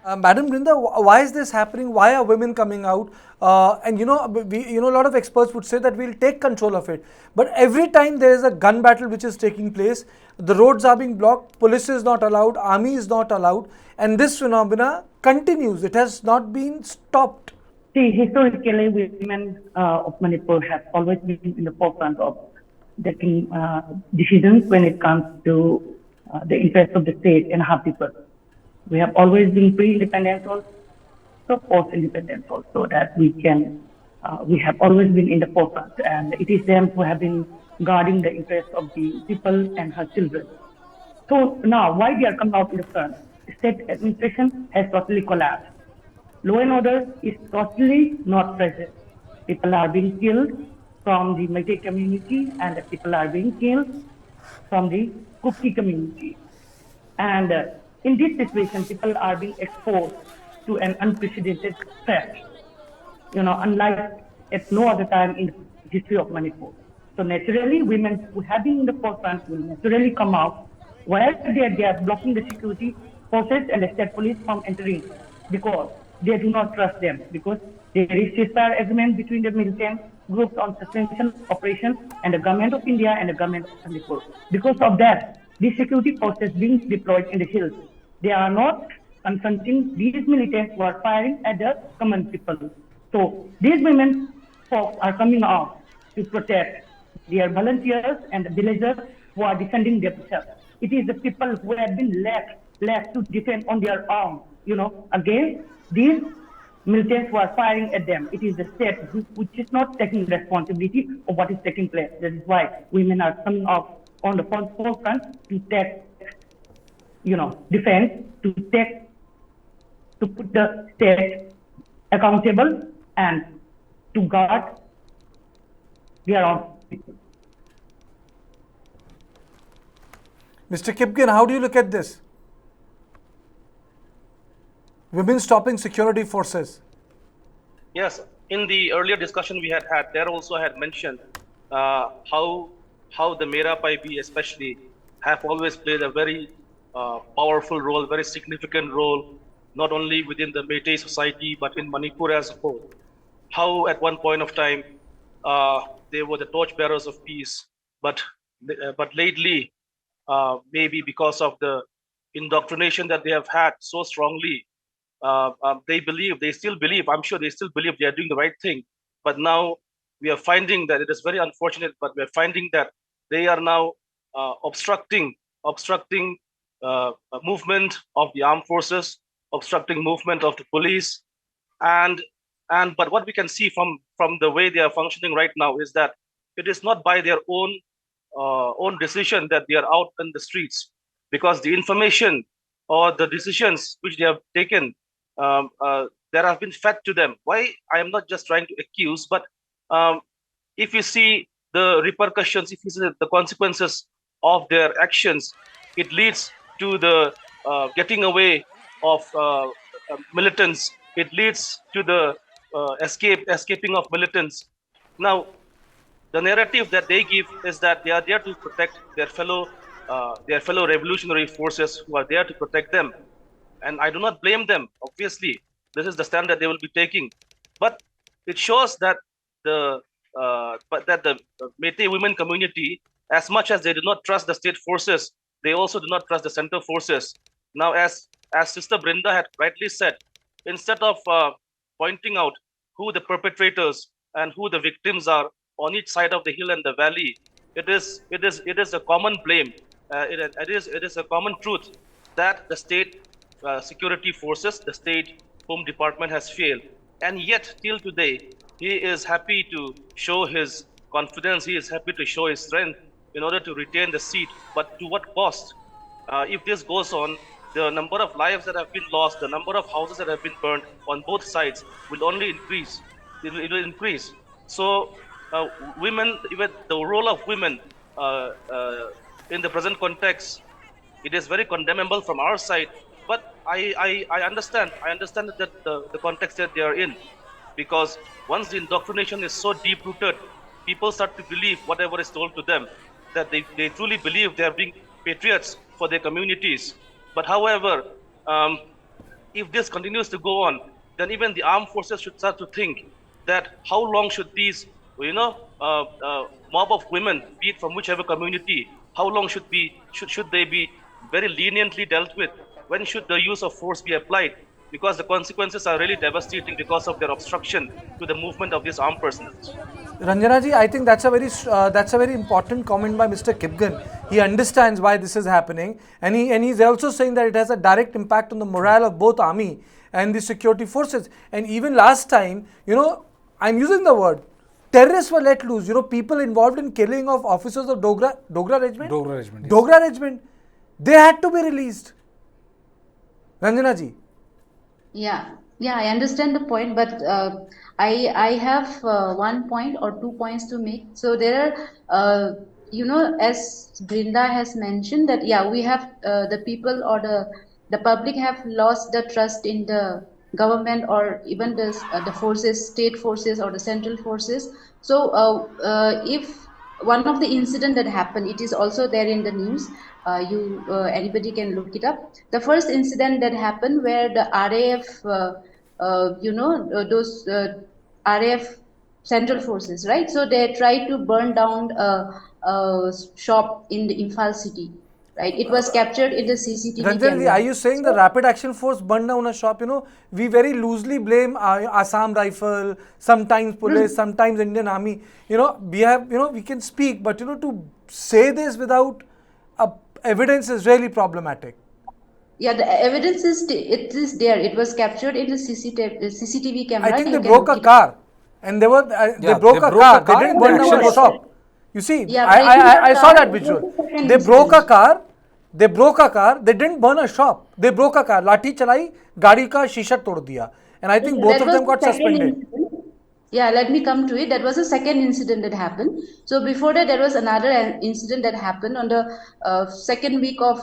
Madam Brinda, why is this happening? Why are women coming out? And a lot of experts would say that we'll take control of it. But every time there is a gun battle which is taking place, the roads are being blocked, police is not allowed, army is not allowed, and this phenomena continues. It has not been stopped. See, historically, women of Manipur have always been in the forefront of taking decisions when it comes to the interests of the state and her people. We have always been pre-independent also, post-independent also, that we have always been in the forefront, and it is them who have been guarding the interests of the people and her children. So now, why they are coming out in the front? State administration has totally collapsed. Law and order is totally not present. People are being killed from the Meitei community, and people are being killed from the Kuki community. And in this situation, people are being exposed to an unprecedented threat, unlike at no other time in the history of Manipur. So naturally, women who have been in the forefront will naturally come out, where they are blocking the security forces and the state police from entering, because they do not trust them, because there is ceasefire agreement between the militant groups on suspension operations and the government of India and the government of Manipur. Because of that, these security forces being deployed in the hills, they are not confronting these militants who are firing at the common people. So these women folks are coming out to protect their volunteers and the villagers who are defending themselves. It is the people who have been left to defend on their own, against these militants who are firing at them. It is the state which is not taking responsibility of what is taking place. That is why women are coming out on the forefront to take, defense, to put the state accountable and to guard their own people. Mr. Kipgen, how do you look at this? Women stopping security forces. Yes, in the earlier discussion we had, there also had mentioned how the Meira Paibi especially have always played a very powerful role, very significant role, not only within the Meitei society, but in Manipur as a whole. How at one point of time, they were the torchbearers of peace, but lately, maybe because of the indoctrination that they have had so strongly, they still believe, I'm sure they still believe they are doing the right thing. But now we are finding that it is very unfortunate, but we are finding that they are now obstructing movement of the armed forces, obstructing movement of the police. But what we can see from the way they are functioning right now is that it is not by their own decision that they are out in the streets, because the information or the decisions which they have taken that have been fed to them. Why? I am not just trying to accuse, but if you see the repercussions, if you see the consequences of their actions, it leads to the getting away of militants. It leads to the escaping of militants. Now, the narrative that they give is that they are there to protect their fellow revolutionary forces who are there to protect them. And I do not blame them. Obviously, this is the stand that they will be taking. But it shows that the Meitei women community, as much as they do not trust the state forces, they also do not trust the center forces. Now, as Sister Brinda had rightly said, instead of pointing out who the perpetrators and who the victims are on each side of the hill and the valley, it is a common blame. It is a common truth that the state security forces, the state home department has failed. And yet, till today, he is happy to show his confidence, he is happy to show his strength in order to retain the seat. But to what cost? If this goes on, the number of lives that have been lost, the number of houses that have been burned on both sides will only increase. It will increase. So, women, even the role of women in the present context, it is very condemnable from our side. But I understand that the context that they are in, because once the indoctrination is so deep rooted, people start to believe whatever is told to them, that they truly believe they are being patriots for their communities. But however, if this continues to go on, then even the armed forces should start to think that how long should these, mob of women, be it from whichever community, how long should they be very leniently dealt with? When should the use of force be applied? Because the consequences are really devastating because of their obstruction to the movement of these armed personnel. Ranjana ji, I think that's a very important comment by Mr. Kipgen. He understands why this is happening, and he's also saying that it has a direct impact on the morale of both army and the security forces. And even last time, I'm using the word, terrorists were let loose. People involved in killing of officers of Dogra Regiment. Yes. Dogra Regiment. They had to be released. Ranjana ji. Yeah, I understand the point, but I have 1 point or 2 points to make. So there are, as Brinda has mentioned, that we have the people or the public have lost the trust in the government or even the forces, state forces or the central forces. So if one of the incident that happened, it is also there in the news. Anybody can look it up. The first incident that happened where the RAF, those RAF central forces, right? So they tried to burn down a shop in the Imphal city, right? It was captured in the CCTV Ranjan, camera. are you saying the Rapid Action Force burned down a shop? We very loosely blame Assam Rifle, sometimes police, sometimes Indian Army. We can speak, but to say this without evidence is really problematic. Yeah, the evidence is there. It was captured in the CCTV camera. I think they broke a car, and they broke a car. They didn't burn down a shop. You see, I saw that visual. They broke a car. They didn't burn a shop. They broke a car. Lathi chalai, gaadi ka shisha tod diya. And I think both of them got suspended. Yeah, let me come to it. That was the second incident that happened. So before that, there was another incident that happened on the second week of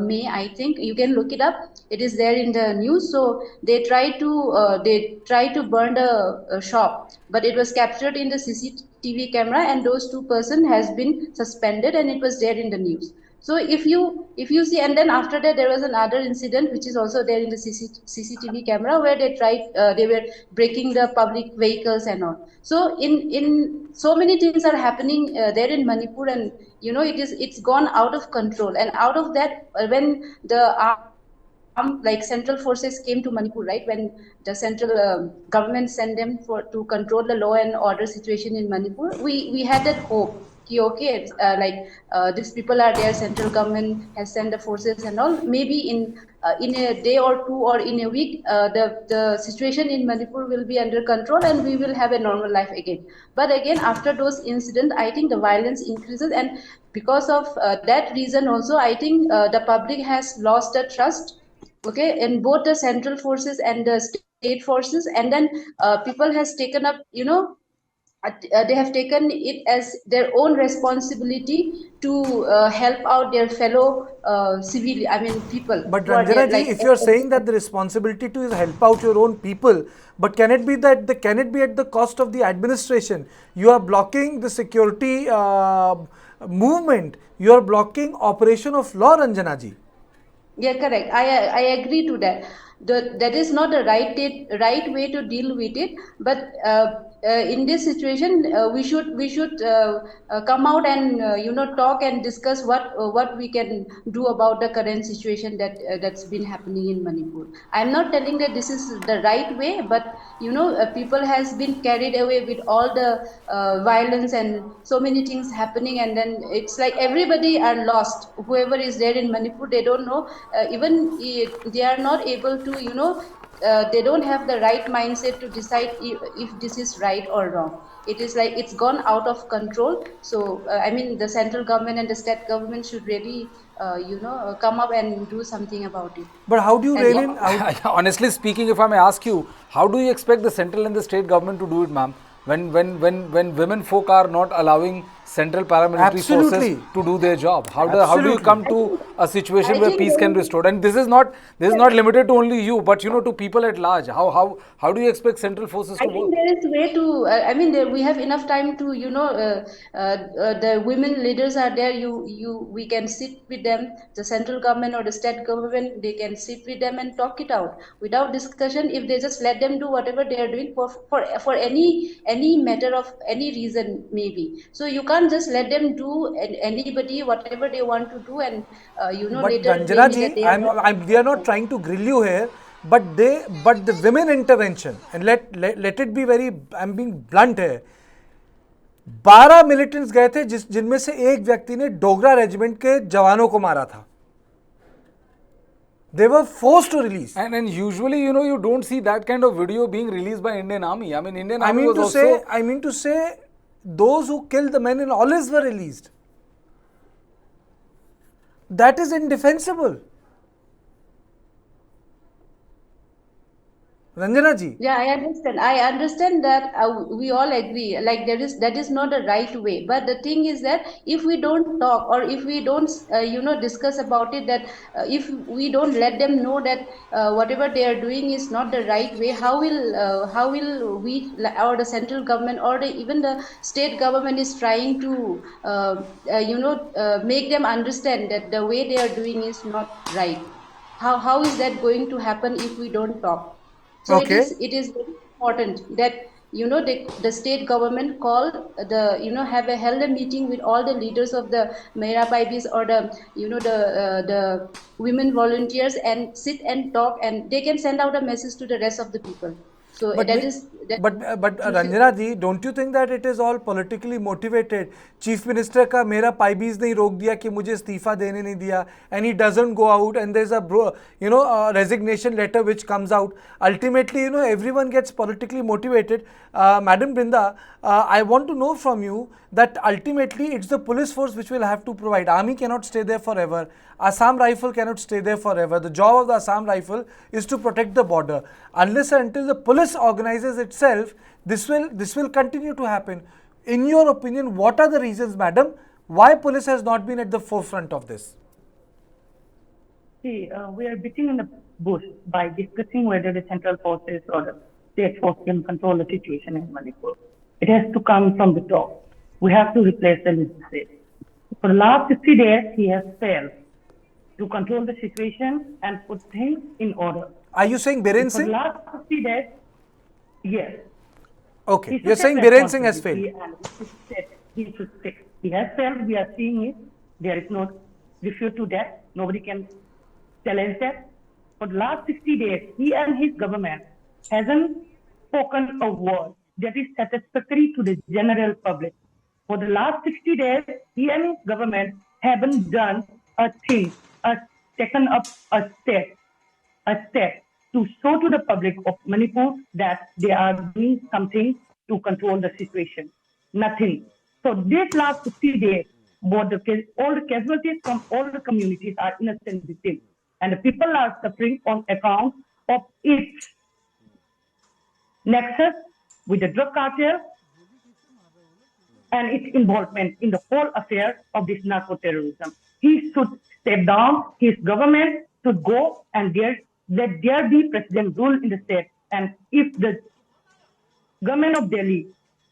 May, I think. You can look it up. It is there in the news. So they tried to burn the shop, but it was captured in the CCTV camera, and those 2 persons has been suspended, and it was there in the news. So if you see, and then after that there was another incident which is also there in the CCTV camera where they were breaking the public vehicles and all. So in so many things are happening there in Manipur, and it's gone out of control. And out of that, when the central forces came to Manipur, right? When the central government sent them to control the law and order situation in Manipur, we had that hope. Okay, these people are there, central government has sent the forces and all. Maybe in a day or two or in a week, the situation in Manipur will be under control and we will have a normal life again. But again, after those incidents, I think the violence increases, and because of that reason also, I think the public has lost the trust, okay, in both the central forces and the state forces, and then people has taken up, they have taken it as their own responsibility to help out their fellow people. But Ranjana ji, if you are saying that the responsibility to is help out your own people, but can it be at the cost of the administration? You are blocking the security movement. You are blocking operation of law, Ranjana ji. Yeah, correct. I agree to that. That is not the right way to deal with it. But in this situation, we should come out and talk and discuss what we can do about the current situation that's been happening in Manipur. I'm not telling that this is the right way, but people has been carried away with all the violence and so many things happening, and then it's like everybody are lost. Whoever is there in Manipur, they don't know. Even they are not able to, they don't have the right mindset to decide if this is right or wrong. It is like it's gone out of control. So the central government and the state government should really come up and do something about it. But how do you rein in? Honestly speaking, if I may ask you, how do you expect the central and the state government to do it, ma'am? When women folk are not allowing central paramilitary Absolutely. forces to do their job? How do you Absolutely. come to a situation I where think peace can be restored? And this is not limited to only you, but to people at large. How do you expect central forces I to think work? there is way to. I mean, we have enough time to. The women leaders are there. We can sit with them. The central government or the state government, they can sit with them and talk it out without discussion. If they just let them do whatever they are doing for any matter of any reason maybe. So you can't just let them do anybody whatever they want to do and But later blame Ranjana it that ji, they are not. we are not trying to grill you here, but the women intervention, and let it be very, I'm being blunt here. 12 militants गए थे जिनमें से एक व्यक्ति ने Dogra regiment के जवानों को मारा था. They were forced to release. And usually, you don't see that kind of video being released by Indian Army. I mean, Indian Army was also... I mean to say, those who killed the men in olives were released. That is indefensible. Ranjana ji. Yeah, I understand. I understand that we all agree. Like that is not the right way. But the thing is that if we don't talk or if we don't, discuss about it, that if we don't let them know that whatever they are doing is not the right way, how will we or the central government or even the state government is trying to make them understand that the way they are doing is not right. How is that going to happen if we don't talk? So Okay. it is very important that the state government held a meeting with all the leaders of the Meira Paibis or the women volunteers and sit and talk, and they can send out a message to the rest of the people. So But Ranjana ji, don't you think that it is all politically motivated? Chief Minister का मेरा पाइबीज नहीं रोक दिया कि मुझे इस्तीफा देने नहीं दिया, and he doesn't go out, and there's a resignation letter which comes out. Ultimately, everyone gets politically motivated. Madam Brinda, I want to know from you that ultimately it's the police force which will have to provide. Army cannot stay there forever. Assam Rifle cannot stay there forever. The job of the Assam Rifle is to protect the border. Unless and until the police organizes itself, this will continue to happen. In your opinion, what are the reasons, madam, why police has not been at the forefront of this? See, we are beating in the bush by discussing whether the central forces or the state force can control the situation in Manipur. It has to come from the top. We have to replace the leadership. For the last 60 days, he has failed to control the situation and put things in order. Are you saying Biren For the Singh? last 50 days, yes. Okay, you're saying Biren Singh has failed. He should take. He has failed. We are seeing it. There is no refute to that. Nobody can challenge that. For the last 60 days, he and his government hasn't spoken a word that is satisfactory to the general public. For the last 60 days, he and his government haven't done a thing, taken up a step to show to the public of Manipur that they are doing something to control the situation. Nothing. So this last 60 days, all the casualties from all the communities are innocent victims. And the people are suffering on account of its nexus with the drug cartel and its involvement in the whole affair of this narco-terrorism. He should step down. His government should go and let there be president rule in the state. And if the government of Delhi,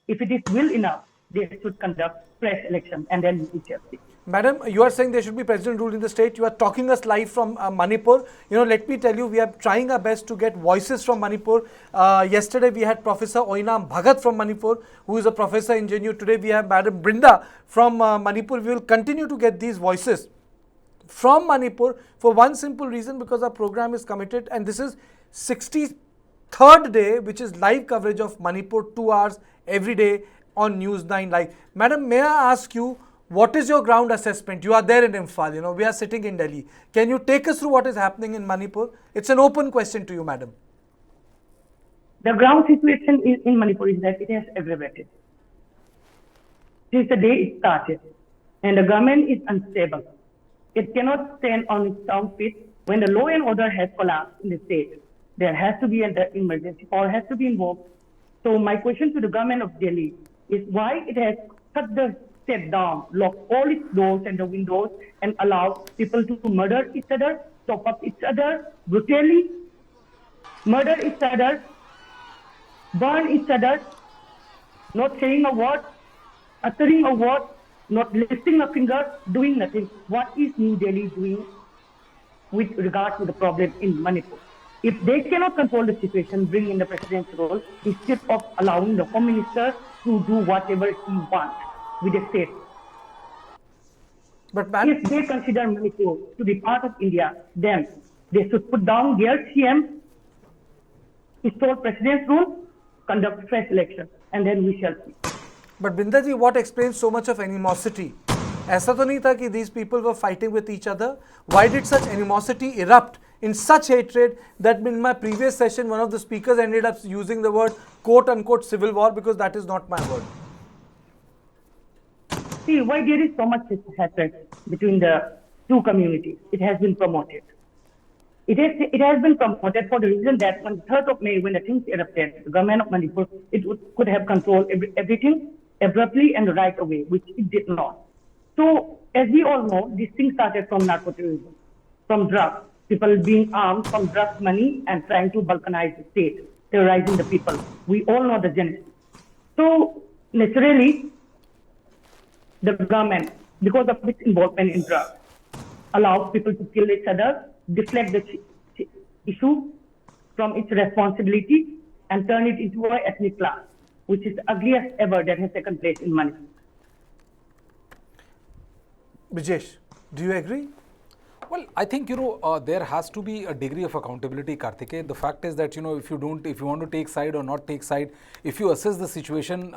if it is will enough, they should conduct fresh elections and then we shall see. Madam, you are saying there should be president rule in the state. You are talking us live from Manipur. Let me tell you, we are trying our best to get voices from Manipur. Yesterday, we had Professor Oinam Bhagat from Manipur, who is a professor in JNU. Today, we have Madam Brinda from Manipur. We will continue to get these voices from Manipur for one simple reason, because our program is committed, and this is 63rd day, which is live coverage of Manipur, 2 hours every day on News9 Live. Madam, may I ask you, what is your ground assessment? You are there in Imphal, we are sitting in Delhi. Can you take us through what is happening in Manipur? It's an open question to you, madam. The ground situation in Manipur is that it has aggravated since the day it started, and the government is unstable. It cannot stand on its own feet when the law and order has collapsed in the state. There has to be an emergency or has to be involved. So my question to the government of Delhi is why it has cut the shut down, lock all its doors and the windows, and allow people to murder each other, chop up each other brutally, murder each other, burn each other, not saying a word, uttering a word, not lifting a finger, doing nothing. What is New Delhi doing with regard to the problem in Manipur? If they cannot control the situation, bring in the president's role instead of allowing the Home Minister to do whatever he wants with the state. But If they consider Manipur to be part of India, then they should put down their CM, install president's rule, conduct fresh elections, and then we shall see. But Brinda ji, what explains so much of animosity? ऐसा तो नहीं था कि these people were fighting with each other. Why did such animosity erupt in such hatred that in my previous session one of the speakers ended up using the word quote unquote civil war, because that is not my word. See, why there is so much hatred between the two communities? It has been promoted. It has been promoted for the reason that on the 3rd of May, when the things erupted, the government of Manipur, could have controlled everything abruptly and right away, which it did not. So, as we all know, this thing started from narco-terrorism, from drugs, people being armed from drugs money and trying to balkanize the state, terrorizing the people. We all know the genesis. So, naturally, the government, because of its involvement in drugs, allows people to kill each other, deflect the issue from its responsibility, and turn it into an ethnic clash, which is the ugliest ever that has taken place in Manipur. Brijesh, do you agree? Well, I think, there has to be a degree of accountability, Karthikeyan. The fact is that, if you want to take side or not take side, if you assess the situation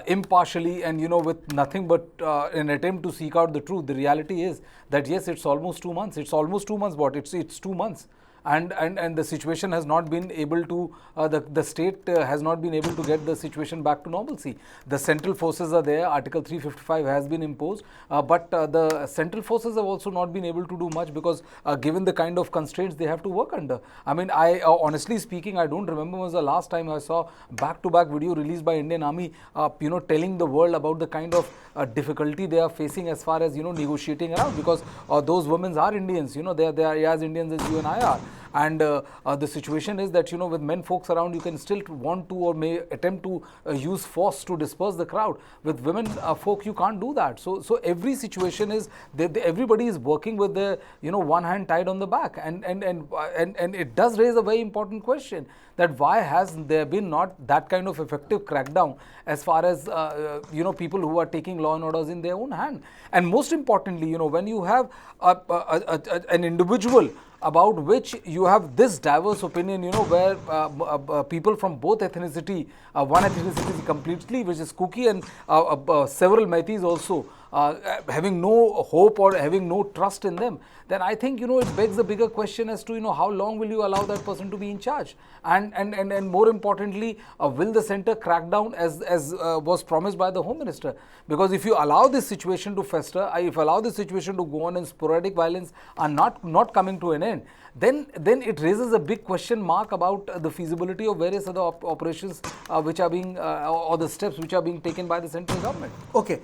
impartially and, with nothing but an attempt to seek out the truth, the reality is that, yes, it's almost 2 months. It's almost 2 months, but it's 2 months. And the situation has not been able to, the state has not been able to get the situation back to normalcy. The central forces are there, Article 355 has been imposed, but the central forces have also not been able to do much because given the kind of constraints they have to work under. I mean, honestly speaking, I don't remember when was the last time I saw back-to-back video released by Indian Army, telling the world about the kind of difficulty they are facing as far as, negotiating around, because those women are Indians, they are as Indians as you and I are. And the situation is that, with men folks around, you can still want to or may attempt to use force to disperse the crowd. With women folk, you can't do that. So every situation is, everybody is working with their, one hand tied on the back. And it does raise a very important question, that why has there been not that kind of effective crackdown as far as, people who are taking law and orders in their own hand. And most importantly, when you have an individual about which you have this diverse opinion, where people from both ethnicity, one ethnicity completely, which is Kuki, and several Meiteis also, having no hope or having no trust in them, then I think, it begs a bigger question as to, how long will you allow that person to be in charge? And more importantly, will the center crack down as was promised by the Home Minister? Because if you allow this situation to fester, if you allow this situation to go on and sporadic violence are not coming to an end, then it raises a big question mark about the feasibility of various other operations which are being, or the steps which are being taken by the central government. Okay.